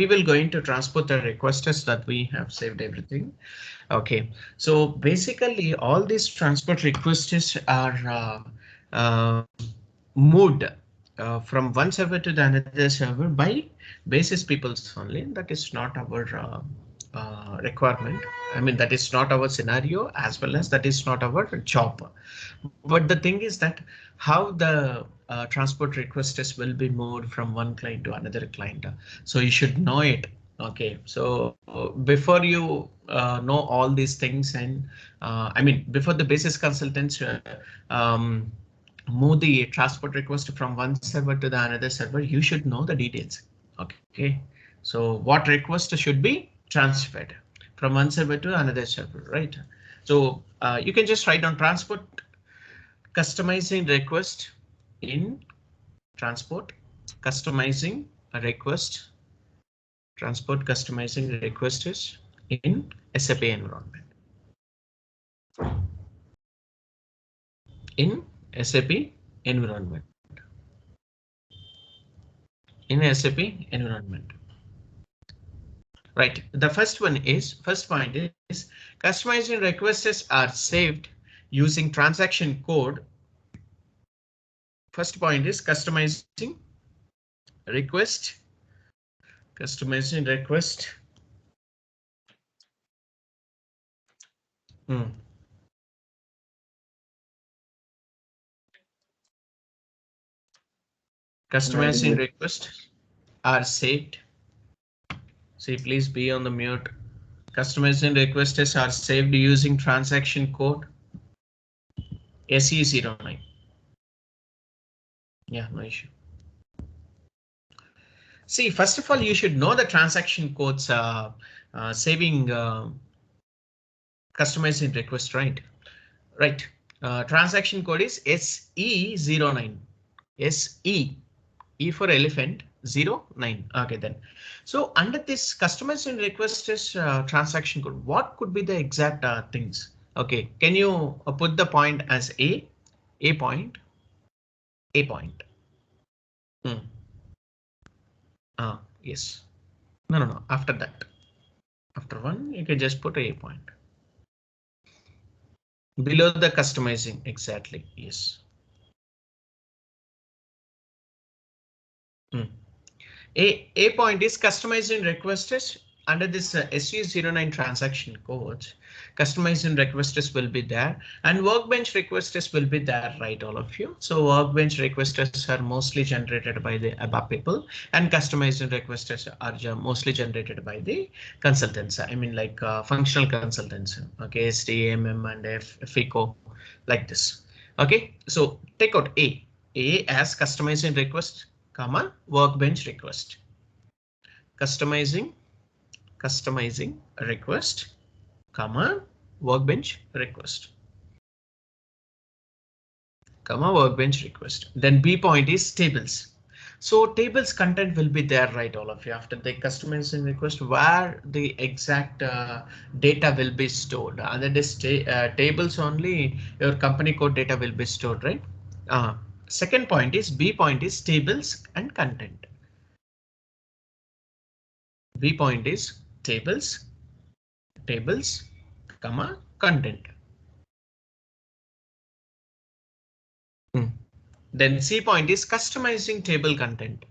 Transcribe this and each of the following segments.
we will going to transport the requests that we have saved everything. Okay, so basically all these transport requests are moved from one server to the another server by basis peoples only. That is not our requirement. I mean, that is not our scenario, as well as that is not our job. But the thing is that how the transport requests will be moved from one client to another client. So you should know it. Okay, so before you know all these things, and I mean, before the basis consultants move the transport request from one server to the another server, you should know the details. Okay, so what request should be transferred from one server to another server, right? So you can just write down transport customizing request in transport customizing a request transport customizing requests in SAP environment. In SAP environment. In SAP environment. Right. The first point is customizing requests are saved using transaction code. First point is customizing request. Customizing request. Customizing requests are saved. See, please be on the mute. Customizing requests are saved using transaction code SE09. Yeah, no issue. See, first of all, you should know the transaction codes saving customizing request, right? Right. Transaction code is SE09. SE. E for elephant 09. Okay, then. So under this customizing request is transaction code. What could be the exact things? Okay, can you put the point as A point, A point? Yes. No. After that, after one, you can just put A point. Below the customizing, exactly. Yes. A point is customizing requests under this SU09 transaction codes. Customizing requests will be there and workbench requests will be there, right? All of you. So workbench requests are mostly generated by the ABAP people and customizing requests are mostly generated by the consultants. I mean, like functional consultants. Okay, SD, MM and FICO like this. Okay, so take out A as customizing request, comma workbench request. Customizing request, comma workbench request, comma workbench request. Then B point is tables. So tables content will be there, right? All of you after the customizing request where the exact data will be stored. Under this tables only your company code data will be stored, right? Second point is B point is tables and content. B point is tables, comma content. Then C point is customizing table content.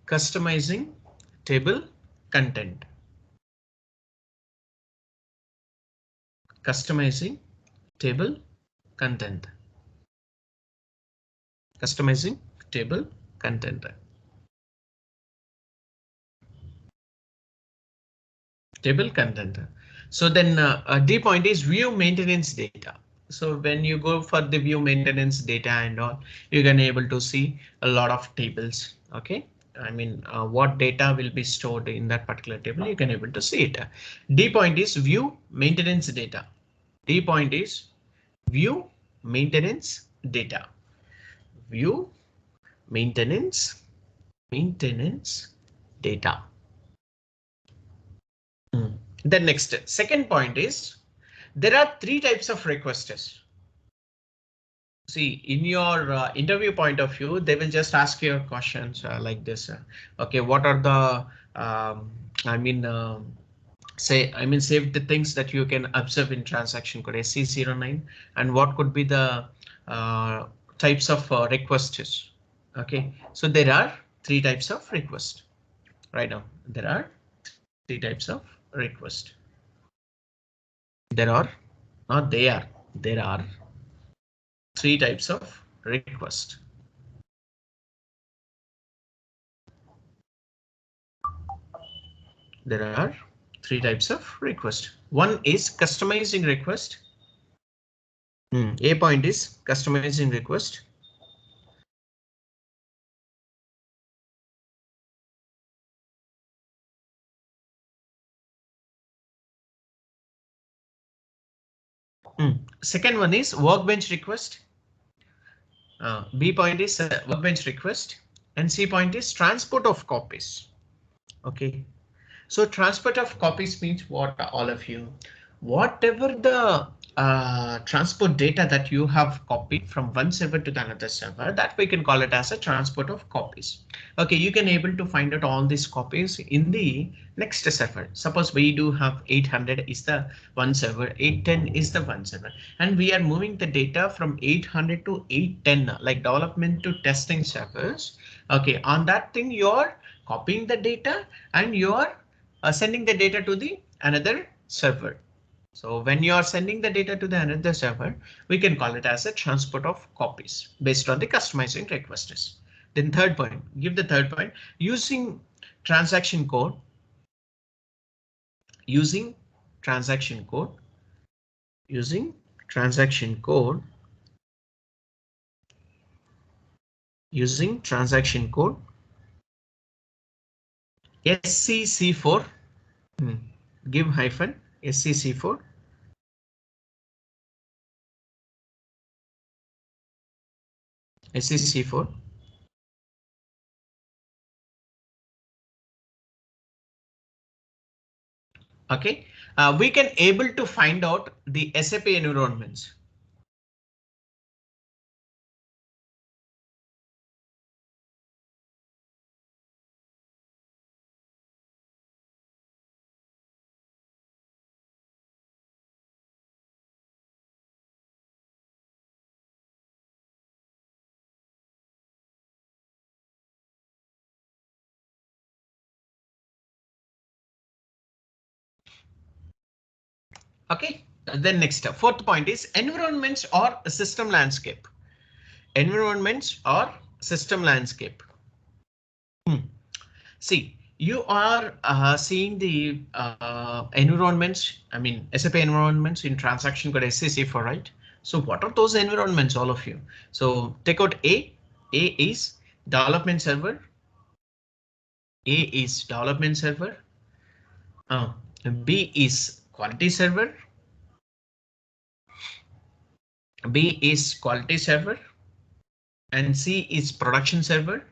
Customizing table content. Customizing table content. Customizing table content. Table content. So then D point is view maintenance data. So when you go for the view maintenance data and all, you can able to see a lot of tables. OK, I mean, what data will be stored in that particular table, you can able to see it. D point is view maintenance data. D point is view maintenance data. View maintenance data. Then next, second point is there are three types of requests. See, in your interview point of view, they will just ask you questions like this. Okay, what are the I mean, save the things that you can observe in transaction code SC09, and what could be the types of requests. Okay, so there are three types of request right now. There are three types of request. There are, not they are, there are three types of request. There are three types of request. One is customizing request. A point is customizing request. Second one is workbench request. B point is workbench request, and C point is transport of copies. Okay, so transport of copies means what, all of you? Whatever the transport data that you have copied from one server to the another server, that we can call it as a transport of copies. Okay, you can able to find out all these copies in the next server. Suppose we do have 800 is the one server, 810 is the one server, and we are moving the data from 800 to 810, like development to testing servers. Okay, on that thing you're copying the data and you're sending the data to the another server. So when you are sending the data to the another server, we can call it as a transport of copies based on the customizing requests. Then third point, give the third point, using transaction code, using transaction code, using transaction code, using transaction code SCC4, give hyphen SCC4, SCC4. Okay, we can able to find out the SAP environments. Okay, then next fourth point is environments or system landscape. Environments or system landscape. See, you are seeing the environments, I mean SAP environments in transaction code SCC4, right? So what are those environments, all of you? So take out A. A is development server. A is development server. B is quality server. B is quality server. And C is production server.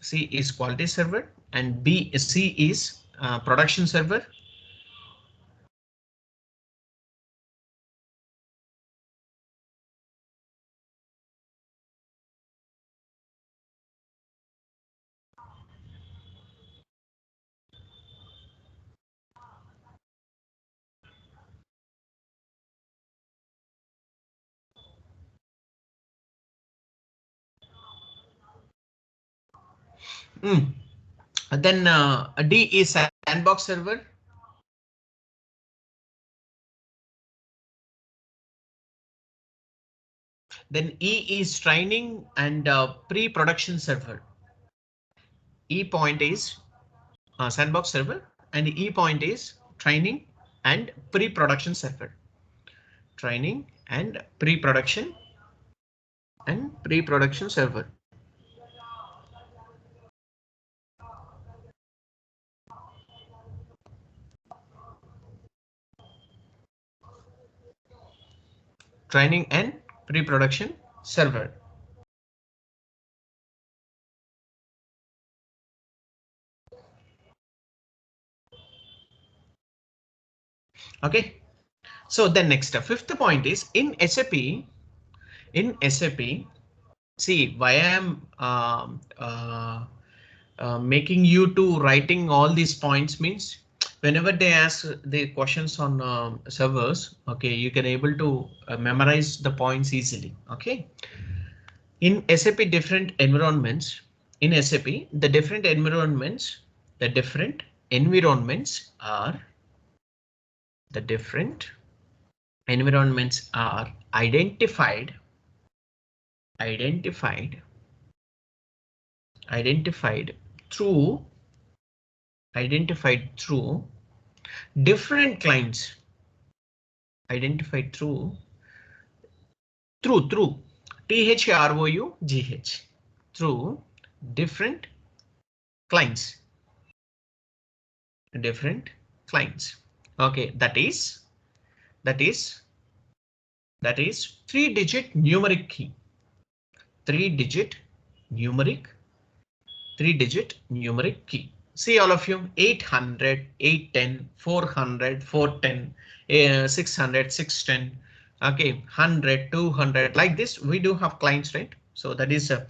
C is quality server and C is production server. Then D is sandbox server. Then E is training and pre-production server. E point is sandbox server and E point is training and pre-production server. Training and pre-production server. Training and pre-production server. Okay, so then next fifth point is in SAP, See why I am making you to writing all these points means whenever they ask the questions on servers, okay, you can able to memorize the points easily. Okay, in SAP different environments, in SAP the different environments are the different environments are identified identified through identified through different clients identified through THROUGH through different clients different clients. Okay, that is that is 3-digit numeric key, 3-digit numeric 3-digit numeric key. See all of you, 800, 810, 400, 410, 600, 610, okay, 100, 200, like this. We do have clients, right? So that is a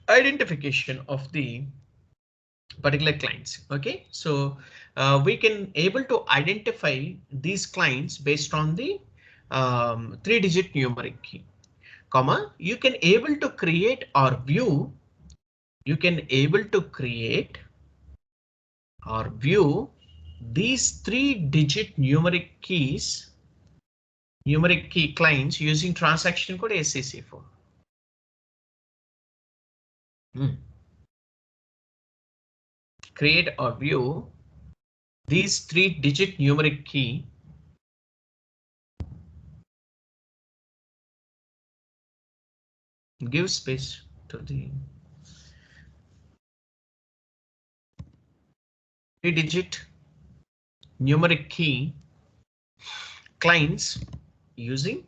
identification of the particular clients. Okay, so we can able to identify these clients based on the 3-digit numeric key, comma, you can able to create or view you can able to create or view these 3-digit numeric key clients using transaction code SCC4. Create or view these 3-digit numeric key give space to the 3-digit numeric key clients using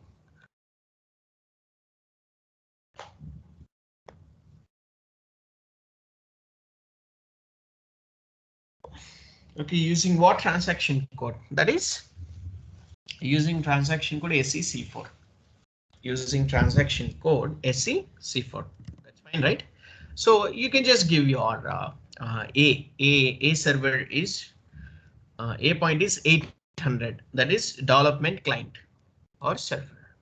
using what transaction code? That is using transaction code SCC4. Using transaction code SCC4. That's fine, right? So you can just give your a server is a point is 800. That is development client or server.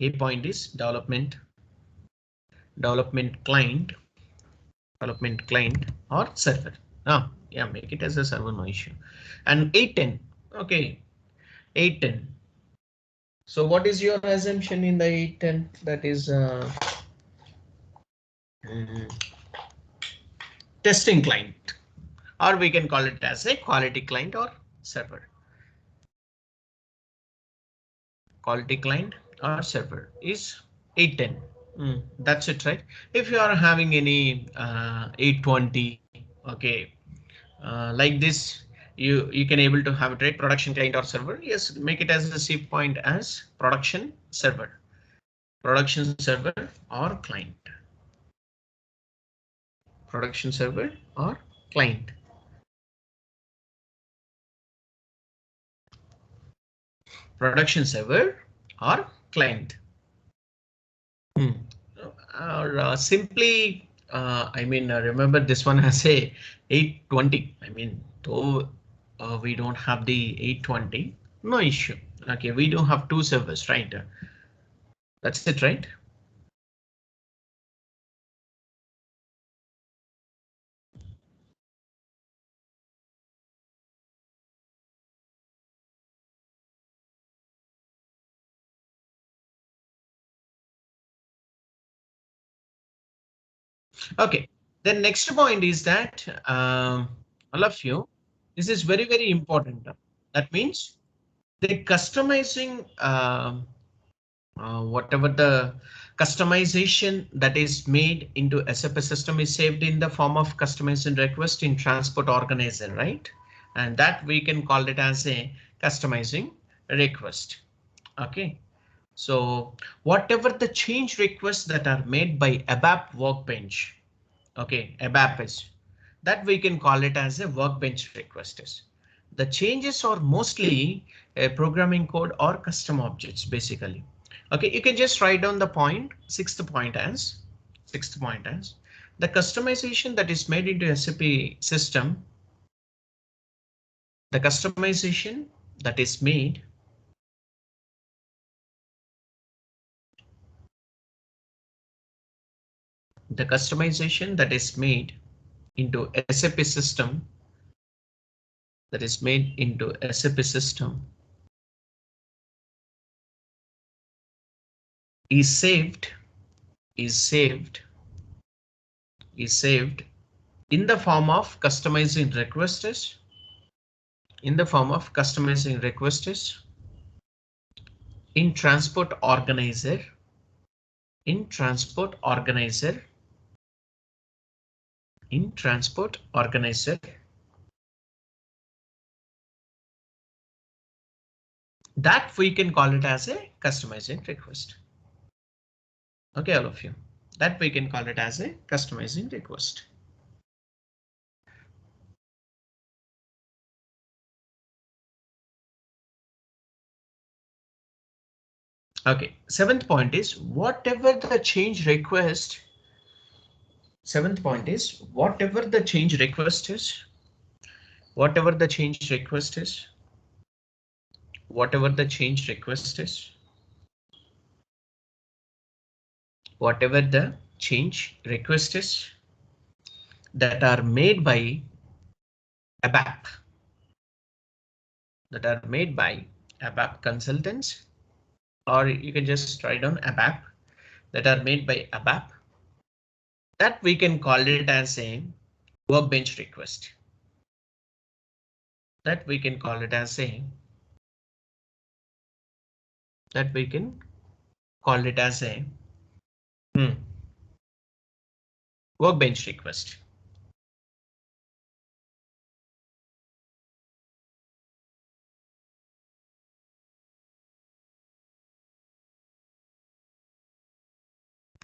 A point is development client or server. Ah, yeah, make it as a server, no issue. And 810. Okay, 810. So what is your assumption in the 810? That is testing client, or we can call it as a quality client or server. Quality client or server is 810. That's it, right? If you are having any 820, okay, like this, you can able to have it, right? Production client or server. Yes, make it as a C point as production server or client. Production server or client. Production server or client. Or simply, I mean, remember this one has a 820. I mean, though we don't have the 820, no issue. Okay, we do have two servers, right? That's it, right? Okay, then next point is that all of you, this is very, very important. That means the customizing, whatever the customization that is made into SAP system is saved in the form of customization request in transport organizer, right? And that we can call it as a customizing request. Okay. So whatever the change requests that are made by ABAP workbench, okay, ABAP is that we can call it as a workbench request. The changes are mostly a programming code or custom objects basically. Okay, you can just write down the point, sixth point as the customization that is made into SAP system, the customization that is made into SAP system, that is made into SAP system is saved in the form of customizing requests, in transport organizer, in transport organizer, in transport organizer, that we can call it as a customizing request. Okay, all of you, that we can call it as a customizing request. Okay, seventh point is whatever the change request. Seventh point is whatever the change request is, whatever the change request is, whatever the change request is, whatever the change request is that are made by ABAP, that are made by ABAP consultants, or you can just write down ABAP, that are made by ABAP, that we can call it as a workbench request. That we can call it as a workbench request.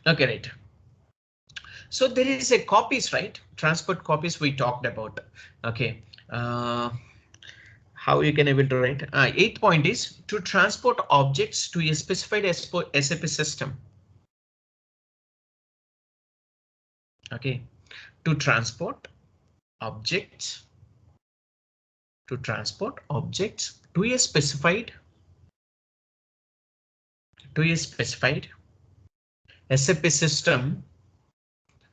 Okay, right. So there is a copies, right? Transport copies we talked about. Okay. How you can able to write? Eighth point is to transport objects to a specified SAP system. Okay. To transport objects. To transport objects to a specified. SAP system.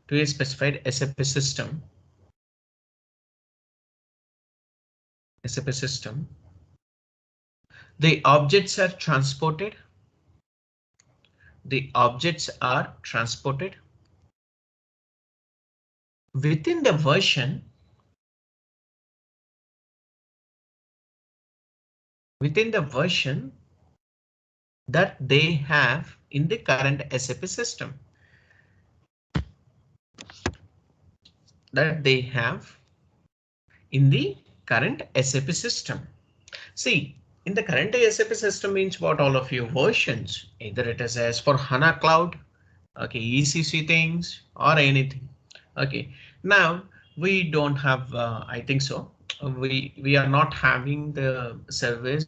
To a specified SAP system. SAP system. The objects are transported. The objects are transported within the version. Within the version that they have in the current SAP system. That they have in the current SAP system. See, in the current SAP system means what all of you versions, either it is as for HANA cloud, okay, ECC things or anything. Okay, now we don't have, I think so. We are not having the service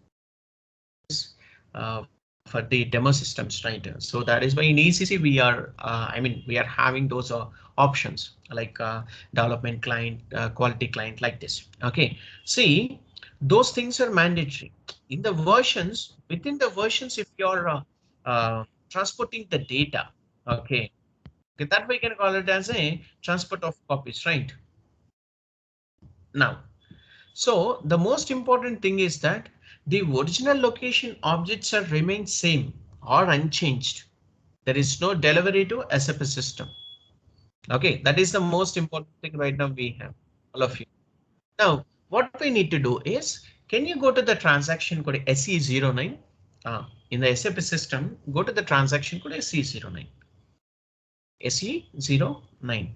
for the demo systems, right? So that is why in ECC we are, we are having those options like development client, quality client like this. Okay, see, those things are mandatory in the versions. Within the versions, if you're transporting the data, okay, that we can call it as a transport of copies, right? Now, so the most important thing is that the original location objects are remain same or unchanged. There is no delivery to SAP system. Okay, that is the most important thing right now we have, all of you. Now, what we need to do is, can you go to the transaction code SE09? In the SAP system, go to the transaction code SE09. SE09.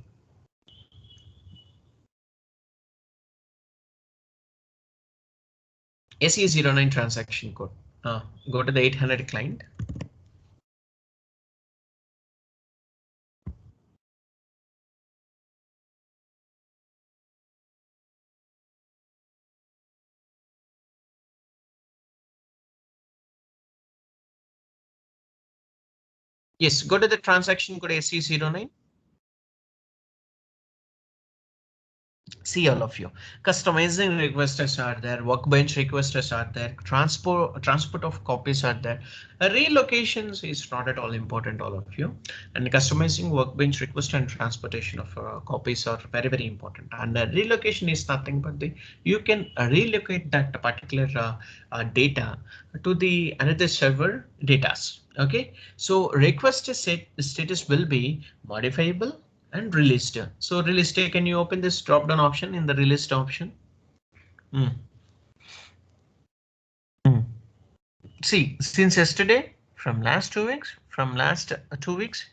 SE09 transaction code. Go to the 800 client. Yes, go to the transaction code SE09. See all of you. Customizing requests are there, workbench requests are there, transport of copies are there. Relocations is not at all important, all of you. And customizing workbench request and transportation of copies are very important. And relocation is nothing but you can relocate that particular data to the another server datas. Okay, so status will be modifiable and released. So released, can you open this drop down option in the released option? Mm. Mm. See, since yesterday, from last 2 weeks, from last 2 weeks,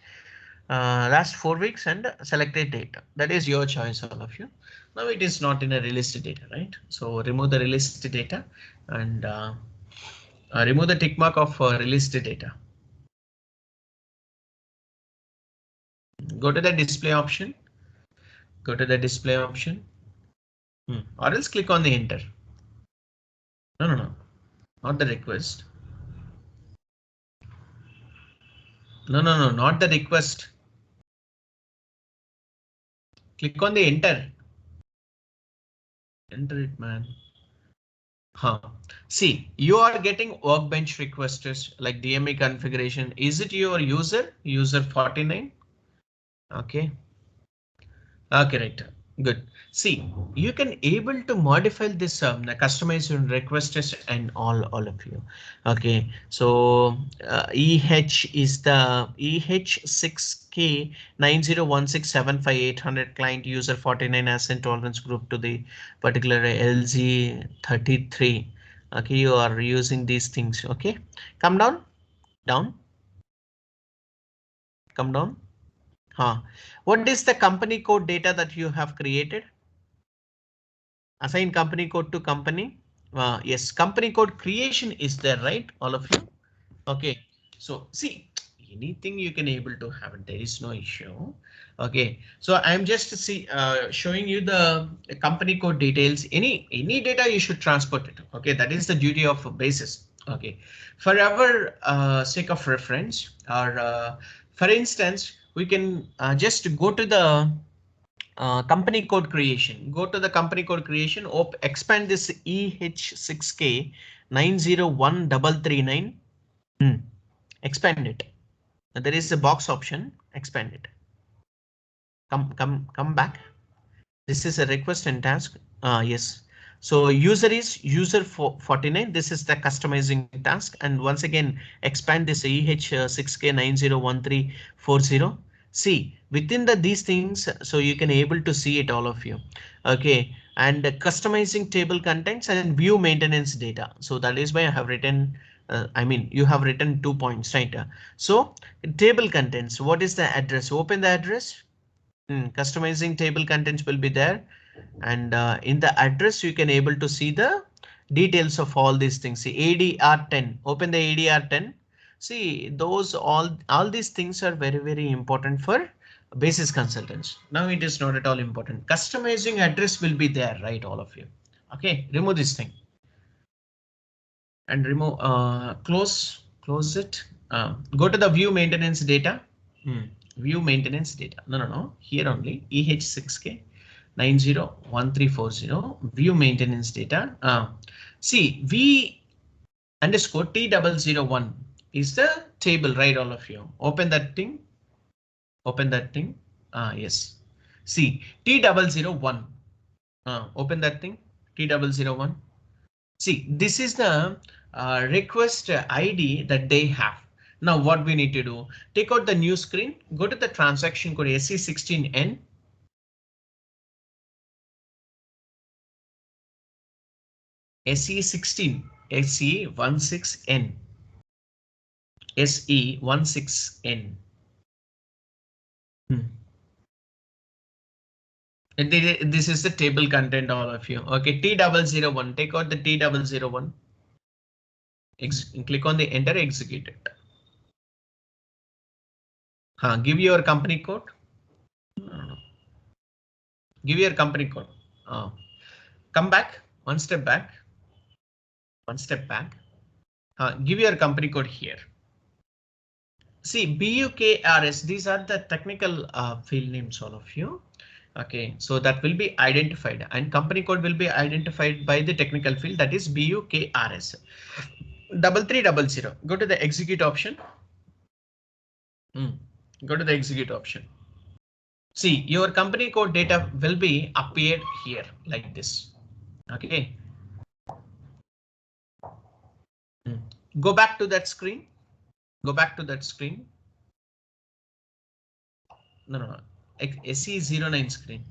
last 4 weeks, and selected data. That is your choice, all of you. Now it is not in a released data, right? So remove the released data and remove the tick mark of released data. Go to the display option. Go to the display option. Or else click on the enter. No, not the request. No, not the request. Click on the enter. Enter it, man. See, you are getting workbench requests like DMA configuration. Is it your user 49? Okay. Okay, right. Good. See, you can able to modify this the customized requests and all of you. Okay, so EH is the EH6K 9016758800 client user 49 ascent tolerance group to the particular LG33. Okay, you are using these things. Okay, come down, down, come down. What is the company code data that you have created? Assign company code to company. Yes, company code creation is there, right? All of you. Okay, so see, anything you can able to have it. There is no issue. Okay, so I'm just showing you the company code details. Any data you should transport it. Okay, that is the duty of basis. Okay, for our sake of reference, or for instance, we can just go to the company code creation. Go to the company code creation. Expand this EH6K 901339. Expand it. There is a box option. Expand it. Come back. This is a request and task. Yes. So user is user 49. This is the customizing task. And once again, expand this EH6K901340. See within these things, so you can able to see it, all of you. Okay, and customizing table contents and view maintenance data. So that is why I have written. I mean, you have written 2 points, right? So table contents. What is the address? Open the address. Customizing table contents will be there, and in the address you can able to see the details of all these things. See ADR10. Open the ADR10. See those all these things are very important for basis consultants. Now it is not at all important. Customizing address will be there, right? All of you. Okay, remove this thing and remove close it. Go to the view maintenance data. View maintenance data. No. Here only EH6K 901340 view maintenance data. See V underscore T001 is the table, right? All of you open that thing. Open that thing. Yes. See T001. Open that thing. T001. See, this is the request ID that they have. Now what we need to do, take out the new screen, go to the transaction code SE16N. SE16, SE16N, SE16N. This is the table content, all of you. Okay, T001, take out the T001. Click on the enter, execute it. Give your company code. No. Give your company code. Come back, one step back. One step back. Give your company code here. See, BUKRS, these are the technical field names, all of you. Okay, so that will be identified and company code will be identified by the technical field, that is BUKRS. 3300. Go to the execute option. Go to the execute option. See, your company code data will be appeared here like this. Okay. Go back to that screen. Go back to that screen. No. SE09 screen.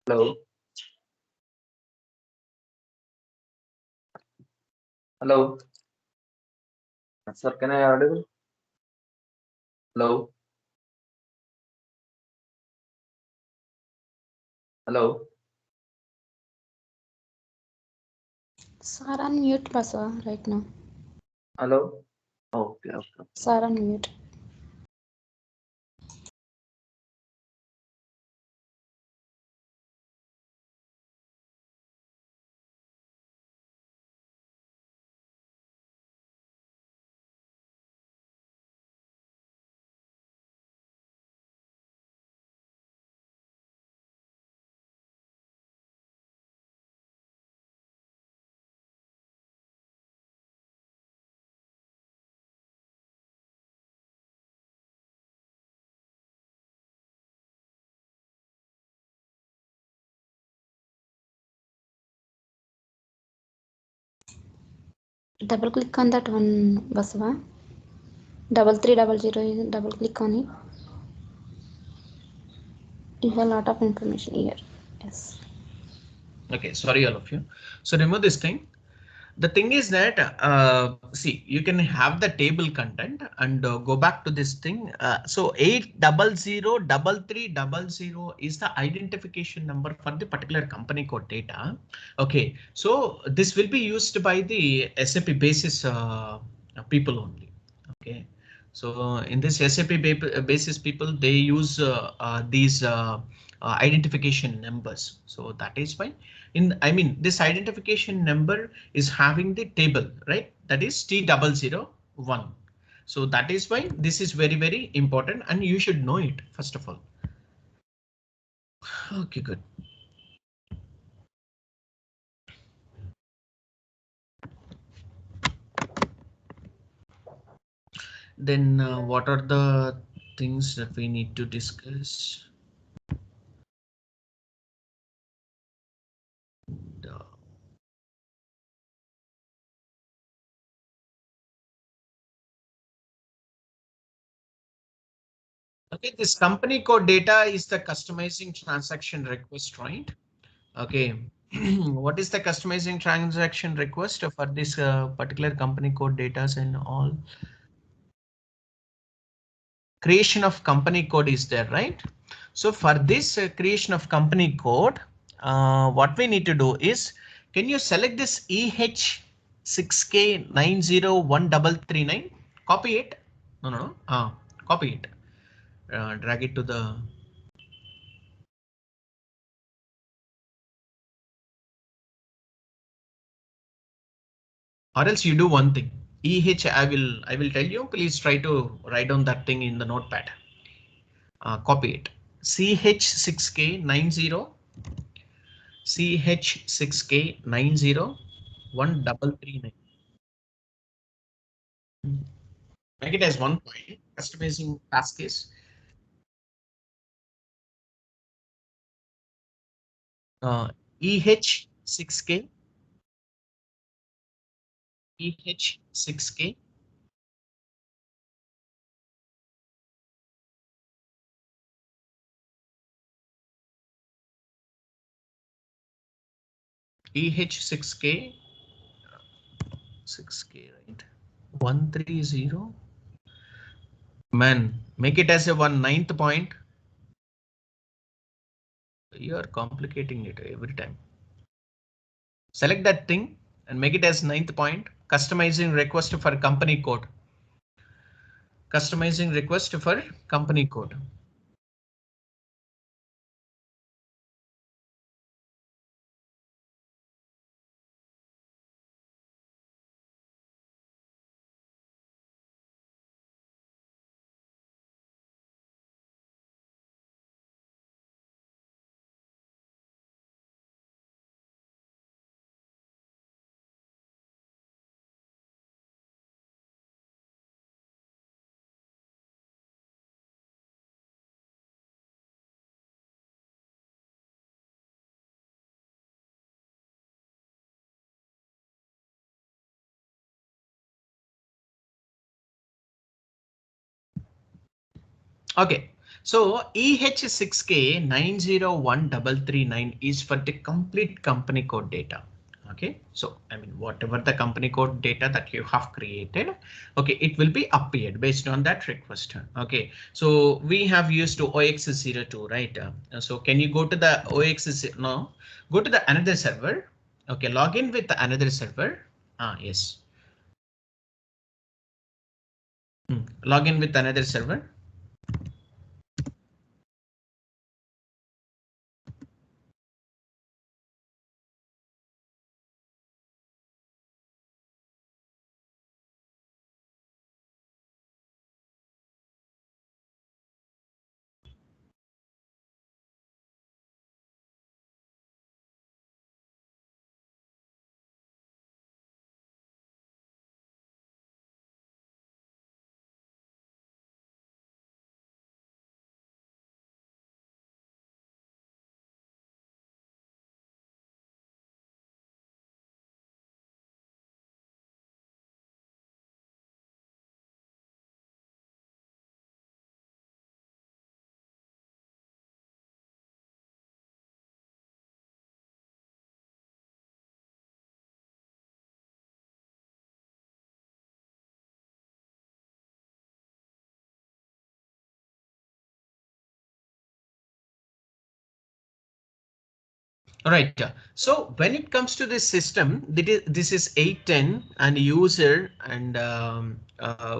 Hello. Hello. Sir, can I audible? Hello. Hello. Sir, unmute Baswa right now. Hello. Okay. Okay. Sir, unmute. Double click on that one, Baswa. 3300. Double click on it. You have a lot of information here. Yes. Okay, sorry all of you. So remove this thing. The thing is that see, you can have the table content and go back to this thing. So 8003300 is the identification number for the particular company code data. Okay, so this will be used by the SAP basis people only. Okay, so in this SAP basis people, they use these identification numbers. So that is why I mean, this identification number is having the table, right? That is T001. So that is why this is very, very important and you should know it first of all. Okay, good. Then what are the things that we need to discuss? Okay, this company code data is the customizing transaction request, right? Okay. What is the customizing transaction request for this particular company code data and all? Creation of company code is there, right? So for this creation of company code, what we need to do is, can you select this EH6K901339? Copy it. No. Copy it. Drag it to the. Or else you do one thing. EH, I will tell you. Please try to write down that thing in the notepad. Copy it. CH6K90. CH6K901339. Make it as one point. Customizing task is EH6K EH6K. EH6K, 6K, right? 130. Man, make it as a 1/9 point. You are complicating it every time. Select that thing and make it as 9th point. Customizing request for company code. Customizing request for company code. Okay, so EH6K 901339 is for the complete company code data. Okay, so I mean, whatever the company code data that you have created, okay, it will be appeared based on that request. Okay, so we have used to OX02, right? So can you go to the no, go to the another server. Okay, log in with the another server. Yes. Log in with another server. All right. So when it comes to this system, this is 810 and user, and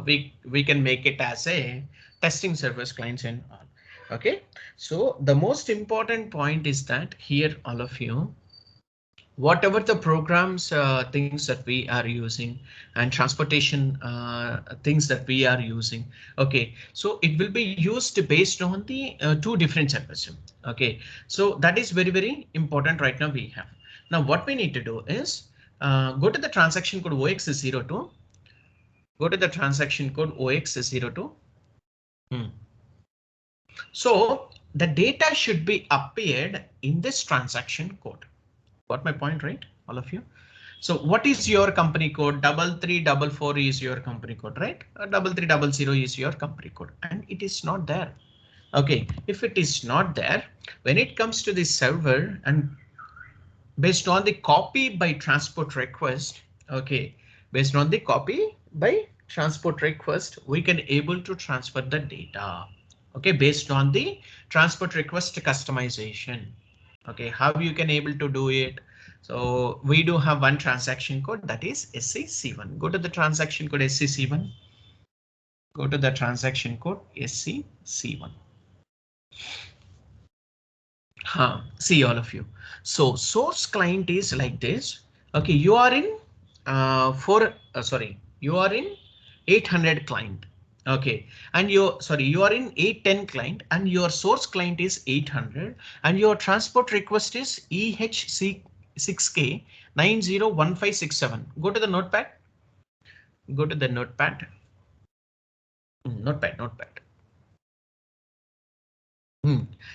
we can make it as a testing service clients and all. OK, so the most important point is that here all of you, whatever the programs, things that we are using and transportation things that we are using. OK, so it will be used based on the two different servers. OK, so that is very, very important right now we have. Now what we need to do is go to the transaction code OX02. Go to the transaction code OX02. So the data should be appeared in this transaction code. Got my point, right? All of you. So what is your company code? 3344 is your company code, right? 3300 is your company code, and it is not there. OK, if it is not there, when it comes to the server and based on the copy by transport request, OK, based on the copy by transport request, we can able to transfer the data. OK, based on the transport request customization. OK, how you can able to do it? So we do have one transaction code, that is SCC1. Go to the transaction code SCC1. Go to the transaction code SCC1. See all of you. So source client is like this. OK, you are in you are in 800 client. OK, and you are in 810 client and your source client is 800 and your transport request is EHC6K 901567. Go to the notepad. Go to the notepad. Notepad.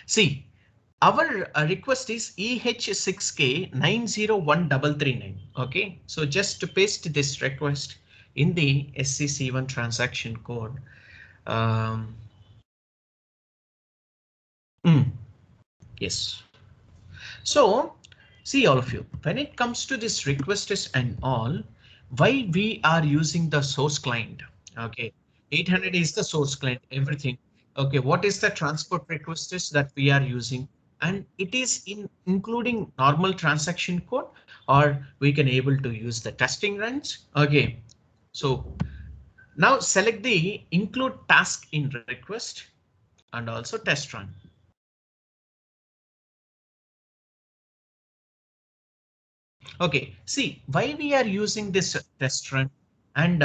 See, our request is EH6K901339. Okay, so just to paste this request in the SCC1 transaction code. Yes. So see all of you, when it comes to this requests and all, why we are using the source client? Okay, 800 is the source client, everything. Okay, what is the transport requests that we are using? And it is including normal transaction code, or we can able to use the testing runs. Okay, so now select the include task in request and also test run. Okay, see why we are using this test run, and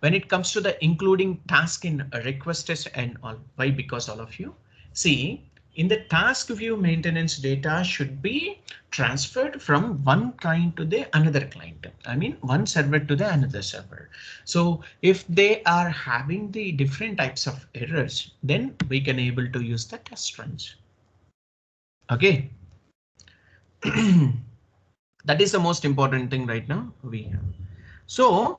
when it comes to the including task in requests and all, why? Because all of you see in the task view, maintenance data should be transferred from one client to the another client. I mean one server to the another server. So if they are having the different types of errors, then we can able to use the test runs. Okay. That is the most important thing right now we have. So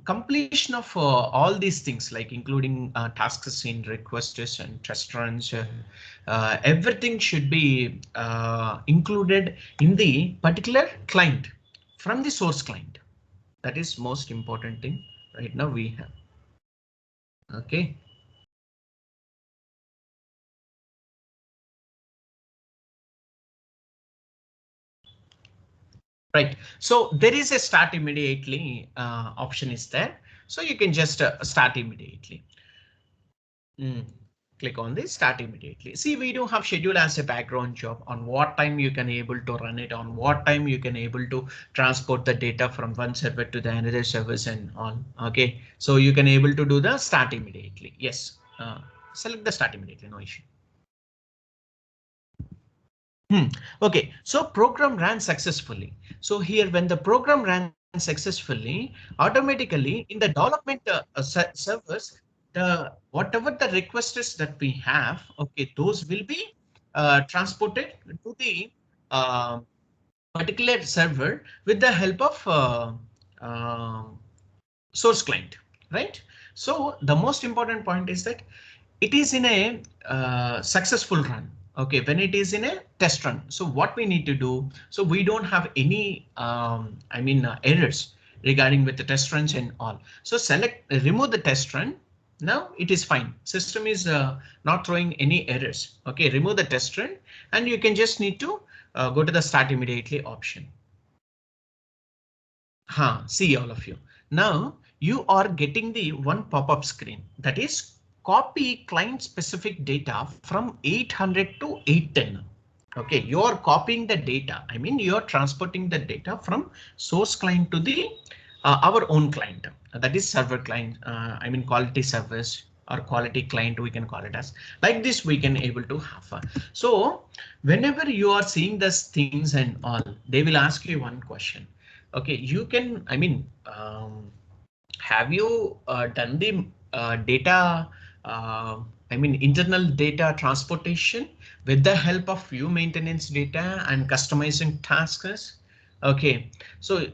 completion of all these things, like including tasks in requests and test runs, everything should be included in the particular client from the source client. That is most important thing right now we have. Okay. Right, so there is a start immediately option is there, so you can just start immediately. Click on this start immediately. See, we do have schedule as a background job on what time you can able to run it, on what time you can able to transport the data from one server to the another service and on. Okay, so you can able to do the start immediately. Yes, select the start immediately, no issue. Okay, so program ran successfully. So here when the program ran successfully, automatically in the development servers, the whatever the requests that we have, okay, those will be transported to the uh, particular server with the help of source client, right? So the most important point is that it is in a successful run. Okay, when it is in a test run, so what we need to do, so we don't have any errors regarding with the test runs and all. So select remove the test run. Now it is fine, system is not throwing any errors. Okay, remove the test run and you can just need to go to the start immediately option. See all of you. Now you are getting the one pop-up screen, that is copy client specific data from 800 to 810. Okay, you are copying the data. I mean, you are transporting the data from source client to the our own client. That is server client. I mean, quality service or quality client, we can call it as like this. We can able to have. So whenever you are seeing these things and all, they will ask you one question. Okay, you can, have you done the data, internal data transportation with the help of view maintenance data and customizing tasks? Okay, so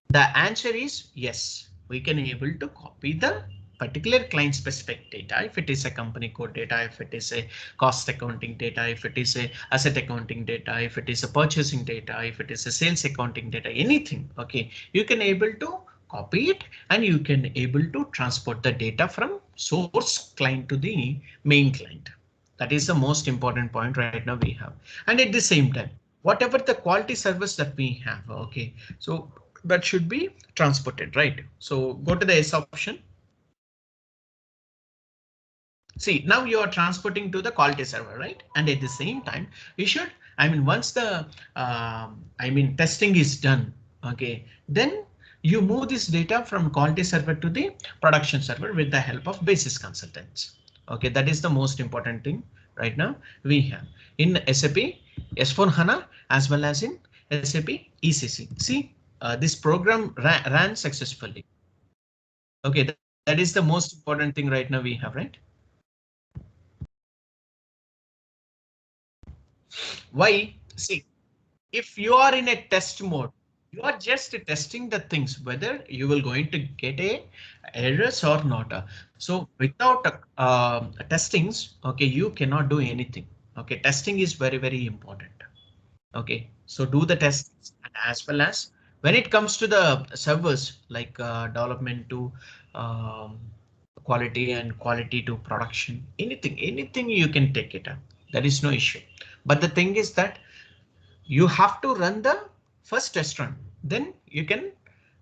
the answer is yes, we can able to copy the particular client specific data. If it is a company code data, if it is a cost accounting data, if it is a asset accounting data, if it is a purchasing data, if it is a sales accounting data, anything. Okay, you can able to copy it and you can able to transport the data from source client to the main client. That is the most important point right now we have. And at the same time, whatever the quality service that we have, okay, so that should be transported, right? So go to the S option. See, now you are transporting to the quality server, right? And at the same time, you should, once the, testing is done, okay, then you move this data from quality server to the production server with the help of basis consultants. Okay, that is the most important thing right now we have in SAP S4 HANA as well as in SAP ECC. See, this program ran successfully. Okay, that is the most important thing right now we have, right? Why? See, if you are in a test mode, you are just testing the things whether you will going to get a errors or not. So without testings, okay, you cannot do anything. Okay, testing is very important. Okay, so do the tests, and as well as when it comes to the servers like development to um, quality and quality to production, anything you can take it up. There is no issue. But the thing is that you have to run the first test run, then you can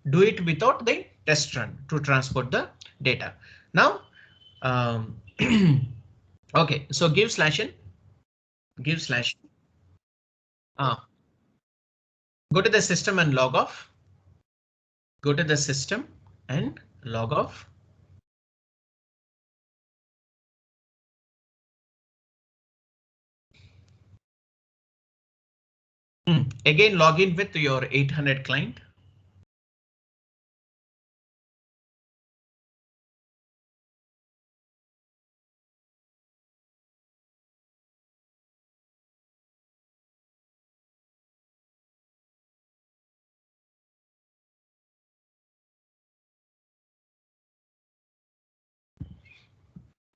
do it without the test run to transport the data. Now, okay, so give slash uh, go to the system and log off. Go to the system and log off. Again, log in with your 800 client.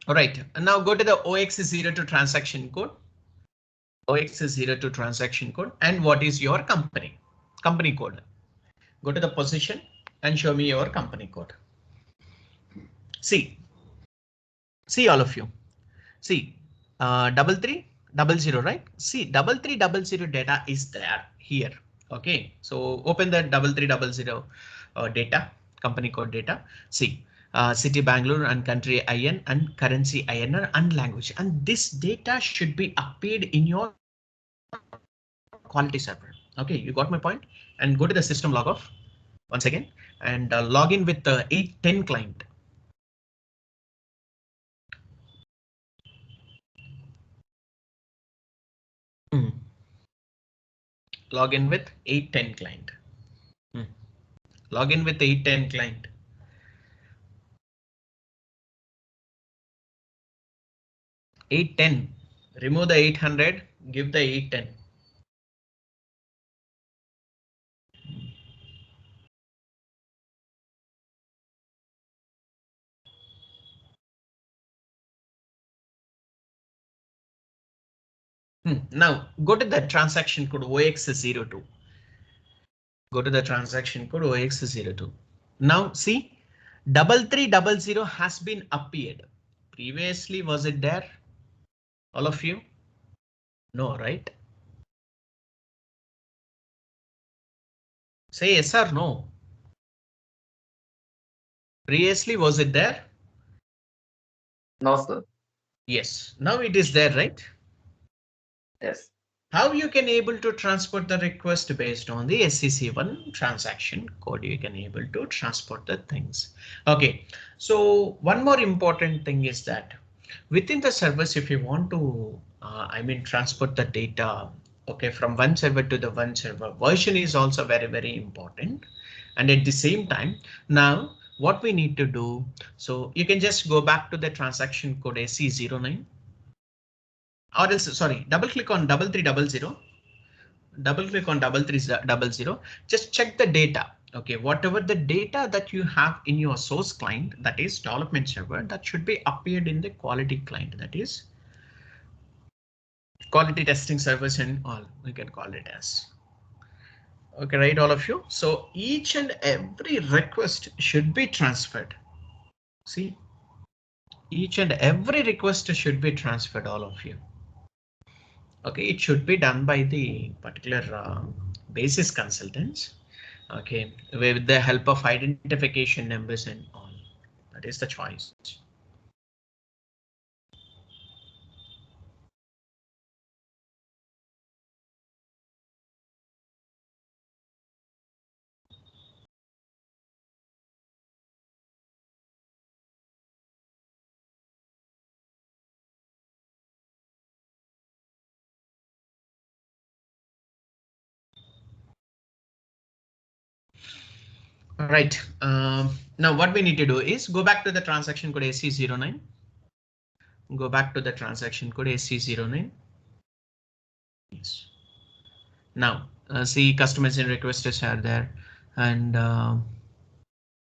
All right, and now go to the OX0 to transaction code. OX0 to transaction code, and what is your company code? Go to the position and show me your company code. See all of you. See 3300, right? See 3300 data is there here. Okay, so open the 3300 data, company code data. See city Bangalore and country IN and currency INR and language, and this data should be appeared in your quality server. Okay, you got my point. And go to the system log off once again and log in with the 810 client. Log in with 810 client. Log in with 810 client. 810. Remove the 800. Give the 810. Now go to the transaction code OX02. Go to the transaction code OX02. Now see 3300 has been appeared. Previously, was it there? All of you? No, right? Say yes or no. Previously, was it there? No, sir. Yes. Now it is there, right? Yes. How you can able to transport the request based on the SCC1 transaction code, you can able to transport the things. Okay, so one more important thing is that within the service, if you want to, transport the data, okay, from one server to the one server, version is also very important. And at the same time, now what we need to do, so you can just go back to the transaction code SC09. Or else, sorry, double click on 3300. Double click on 3300. Just check the data. Okay, whatever the data that you have in your source client, that is development server, that should be appeared in the quality client, that is quality testing service and all, we can call it as. Okay, right, all of you. So each and every request should be transferred. See, each and every request should be transferred, all of you. Okay, it should be done by the particular basis consultants. Okay, with the help of identification numbers and all. That is the choice. All right. Now what we need to do is go back to the transaction code SC09. Go back to the transaction code SC09. Yes. Now see customization requests are there and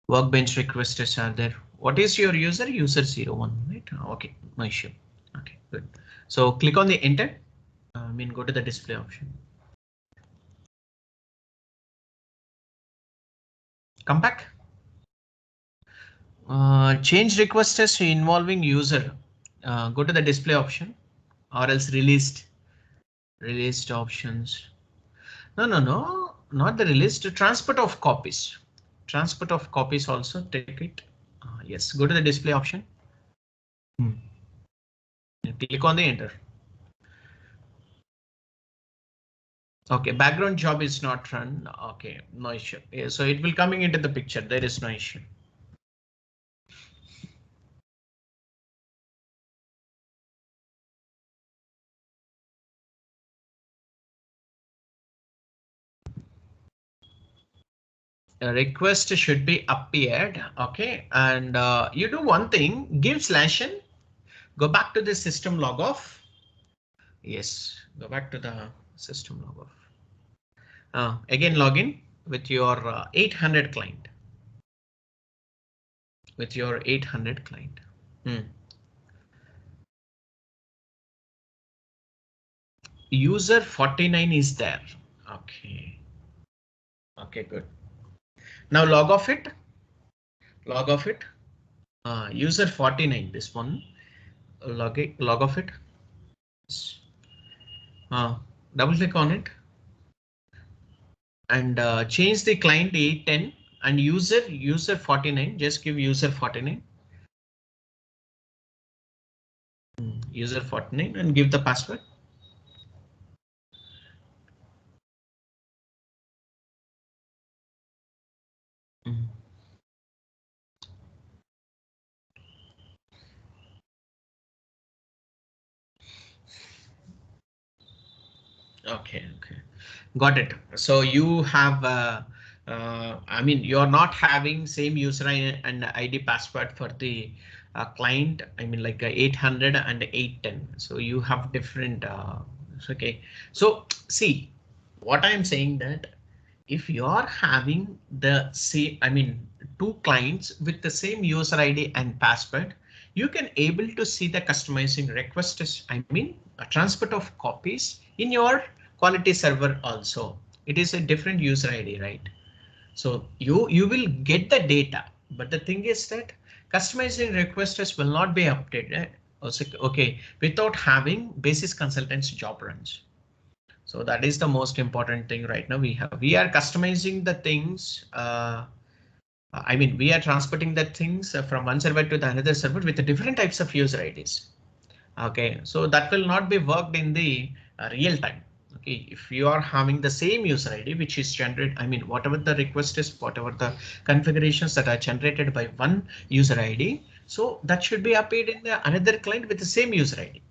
workbench requests are there. What is your user? User 01, right? Okay, no issue. Okay, good. So click on the enter. Go to the display option. Come back. Change requests involving user. Go to the display option or else released options. No, not the released. Transport of copies. Transport of copies also take it. Yes, go to the display option. Click on the enter. Okay, background job is not run. Okay, no issue. Yeah, so it will coming into the picture. There is no issue. A request should be appeared. Okay, and you do one thing, give /n, go back to the system log off. Yes, go back to the system log off. Again, login with your 800 client. With your 800 client. User 49 is there. Okay. Okay, good. Now log off it. Log off it. User 49, this one. Log off it. Double click on it. And change the client 810 and user 49. Just give user 49. User 49 and give the password. Okay, got it. So you have you're not having same user and ID password for the client. Like 800 and 810. So you have different. Okay. So see what I'm saying that if you're having the same, two clients with the same user ID and password, you can able to see the customizing requests. A transport of copies in your quality server also. It is a different user ID, right? So you will get the data, but the thing is that customizing requests will not be updated. Okay, without having basis consultants job runs. So that is the most important thing right now. We are customizing the things. We are transporting the things from one server to the another server with the different types of user IDs. Okay, so that will not be worked in the real time. Okay, if you are having the same user ID which is generated, whatever the request is, whatever the configurations that are generated by one user ID, so that should be appeared in the another client with the same user ID.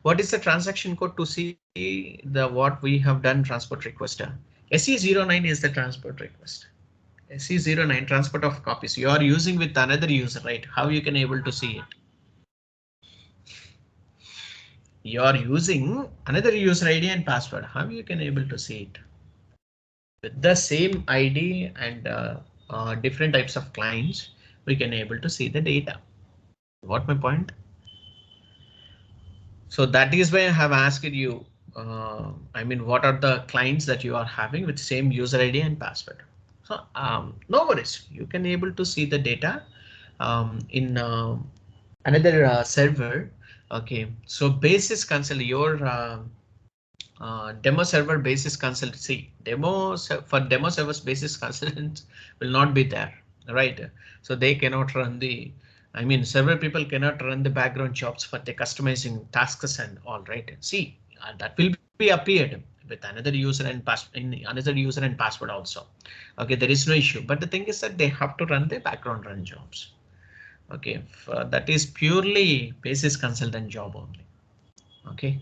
What is the transaction code to see the what we have done transport request? SE09 is the transport request. SE09 transport of copies. You are using with another user, right? How you can able to see it? You are using another user ID and password. How you can able to see it? With the same ID and different types of clients, we can able to see the data. What my point? So that is why I have asked you. What are the clients that you are having with same user ID and password? So no worries. You can able to see the data in another server. Okay, so basis console your demo server basis consultancy for demo servers basis consultants will not be there, right? So they cannot run the several people cannot run the background jobs for the customizing tasks and all, right? See, that will be appeared with another user and password also. Okay, there is no issue, but the thing is that they have to run the background run jobs. Okay, that is purely basis consultant job only. Okay.